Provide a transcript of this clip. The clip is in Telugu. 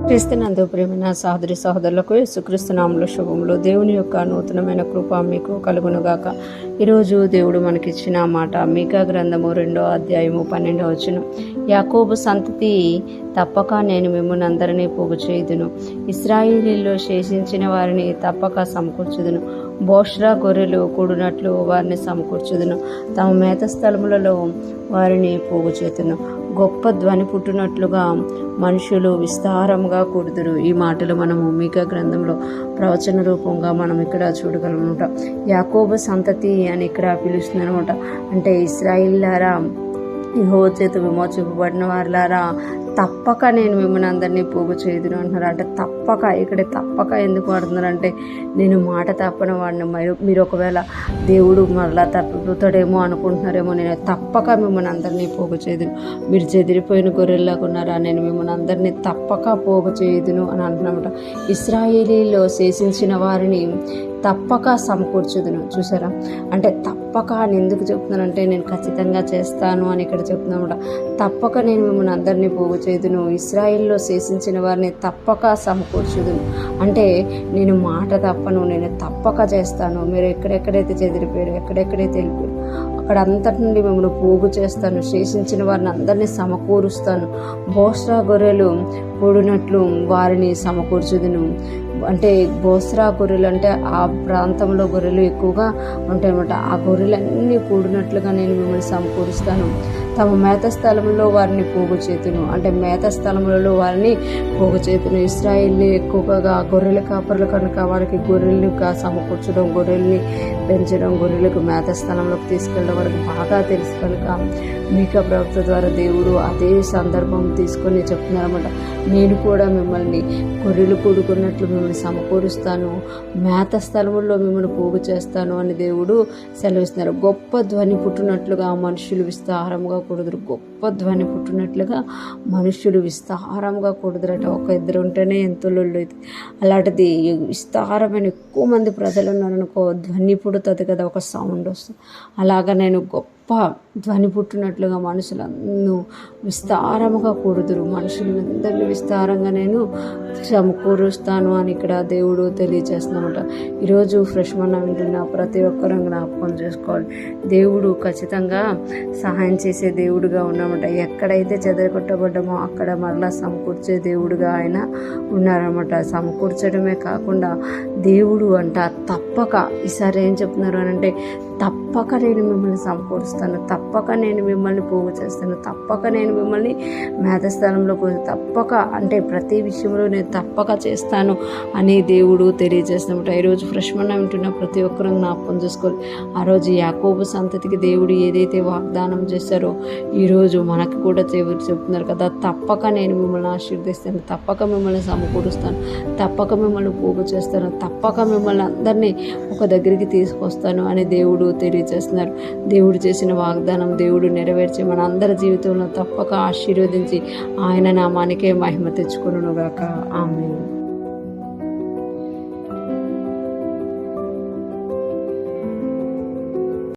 క్రీస్తునందు ప్రేమైన సహోదరి సహోదరులకు యేసుక్రీస్తు నామములో శుభములు. దేవుని యొక్క నూతనమైన కృప మీకు కలుగునుగాక. ఈరోజు దేవుడు మనకిచ్చిన మాట మీకా గ్రంథము 2వ అధ్యాయము 12వ వచనం. యాకోబు సంతతి తప్పక నేను మిమ్మల్ని అందరినీ పోగు చేయుదును, ఇశ్రాయేలీలో శేషించిన వారిని తప్పక సమకూర్చుదును, బోష్రా గొర్రెలు కూడినట్లు వారిని సమకూర్చుదును, తమ మేత స్థలములలో వారిని పోగు చేతును, గొప్ప ధ్వని పుట్టినట్లుగా మనుషులు విస్తారంగా కూడుదురు. ఈ మాటలు మనము మీకా గ్రంథంలో ప్రవచన రూపంగా మనం ఇక్కడ చూడగలమన్నమాట. యాకోబు సంతతి అని ఇక్కడ పిలుస్తుందనమాట. అంటే ఇశ్రాయేలీయులారా, యెహోవా చేత విమోచింపబడిన వారులారా, తప్పక నేను మిమ్మల్ని అందరినీ పోగు చేయుదును అంటున్నారు. అంటే తప్పక, ఇక్కడ తప్పక ఎందుకు వాడుతున్నారంటే, నేను మాట తప్పని వాడిని. మీరు ఒకవేళ దేవుడు మరలా తప్పుతాడేమో అనుకుంటున్నారేమో, నేను తప్పక మిమ్మల్ని అందరినీ పోగు చేయుదును. మీరు చెదిరిపోయిన గొర్రెల్లాగా ఉన్నారా, నేను మిమ్మల్ని అందరినీ తప్పక పోగు చేయుదును అని అంటున్నమాట. ఇశ్రాయేలీలో శేషించిన వారిని తప్పక సమకూర్చుదును. చూసారా, అంటే తప్పక అని ఎందుకు చెప్తున్నానంటే, నేను ఖచ్చితంగా చేస్తాను అని ఇక్కడ చెప్తున్నామాట. తప్పక నేను మిమ్మల్ని అందరినీ పోగు చేయుదును, ఇశ్రాయేల్లో శేషించిన వారిని తప్పక సమకూర్చుదును. అంటే నేను మాట తప్పను, నేను తప్పక చేస్తాను. మీరు ఎక్కడెక్కడైతే చెదిరిపోయారు, ఎక్కడెక్కడైతే వెళ్ళిపోయారు, అక్కడ అంతటి నుండి మిమ్మల్ని పోగు చేస్తాను, శేషించిన వారిని అందరినీ సమకూరుస్తాను, బోస్రా గొర్రెలు కూడినట్లు వారిని సమకూర్చుదును. అంటే బోస్రా గొర్రెలు అంటే ఆ ప్రాంతంలో గొర్రెలు ఎక్కువగా ఉంటాయన్నమాట. ఆ గొర్రెలన్నీ కూడినట్లుగా నేను మిమ్మల్ని సమకూరుస్తాను, తమ మేత స్థలంలో వారిని పోగు చేతును. అంటే మేత స్థలములలో వారిని పోగు చేతును. ఇశ్రాయేలు ఎక్కువగా గొర్రెల కాపరులు కనుక వారికి గొర్రెలు సమకూర్చడం, గొర్రెల్ని పెంచడం, గొర్రెలకు మేత స్థలంలోకి తీసుకెళ్ళడం వారికి బాగా తెలుసు కనుక మీకా ప్రవక్త ద్వారా దేవుడు అదే సందర్భం తీసుకొని చెప్తున్నారన్నమాట. నేను కూడా మిమ్మల్ని గొర్రెలు కూడుకున్నట్లు మిమ్మల్ని సమకూరుస్తాను, మేత స్థలముల్లో మిమ్మల్ని పోగు చేస్తాను అని దేవుడు సెలవిస్తున్నారు. గొప్ప ధ్వని పుట్టినట్లుగా మనుషులు విస్తారంగా కూడుదురు. గొప్ప ధ్వని పుట్టినట్లుగా మనుషులు విస్తారంగా కూడుదురట. ఒక ఇద్దరు ఉంటేనే ఎంతో లొల్లు అవుతుంది. అలాంటిది విస్తారమైన ఎక్కువ మంది ప్రజలు ఉన్నారనుకో, ధ్వని పుడుతుంది కదా, ఒక సౌండ్ వస్తుంది. అలాగా నేను గొప్ప ధ్వని పుట్టినట్లుగా మనుషులందరూ విస్తారముగా కూడుదురు, మనుషులందరినీ విస్తారంగా నేను సమకూరుస్తాను అని ఇక్కడ దేవుడు తెలియజేస్తున్నమాట. ఈరోజు ఫ్రెష్ మన్నా వింటున్న ప్రతి ఒక్కరూ జ్ఞాపకం చేసుకోవాలి, దేవుడు ఖచ్చితంగా సహాయం చేసే దేవుడుగా ఉన్నామట. ఎక్కడైతే చెదరగొట్టబడ్డామో అక్కడ మరలా సమకూర్చే దేవుడుగా ఆయన ఉన్నారన్నమాట. సమకూర్చడమే కాకుండా దేవుడు అంట తప్పక, ఈసారి ఏం చెప్తున్నారు అని అంటే, తప్పక నేను మిమ్మల్ని సమకూరుస్తాను, తప్పక నేను మిమ్మల్ని పోగు చేస్తాను, తప్పక నేను మిమ్మల్ని మేధస్థానంలో తప్పక, అంటే ప్రతి విషయంలో నేను తప్పక చేస్తాను అని దేవుడు తెలియజేస్తున్నమాట. ఈరోజు ఫ్రెష్ మన్నా వింటున్న ప్రతి ఒక్కరూ జ్ఞాపకం చేసుకోవాలి. ఆ రోజు యాకోబు సంతతికి దేవుడు ఏదైతే వాగ్దానం చేశారో ఈరోజు మనకు కూడా చెప్తున్నారు కదా, తప్పక నేను మిమ్మల్ని ఆశీర్వదిస్తాను, తప్పక మిమ్మల్ని సమకూరుస్తాను, తప్పక మిమ్మల్ని పోగు చేస్తాను, తప్పక మిమ్మల్ని అందరినీ ఒక దగ్గరికి తీసుకొస్తాను అని దేవుడు తెలియజేస్తున్నారు. దేవుడు చేసిన వాగ్దానం దేవుడు నెరవేర్చి మన అందరి జీవితంలో తప్పక ఆశీర్వదించి ఆయన నామానికే మహిమ తెచ్చుకొనుగాక. ఆమేన్.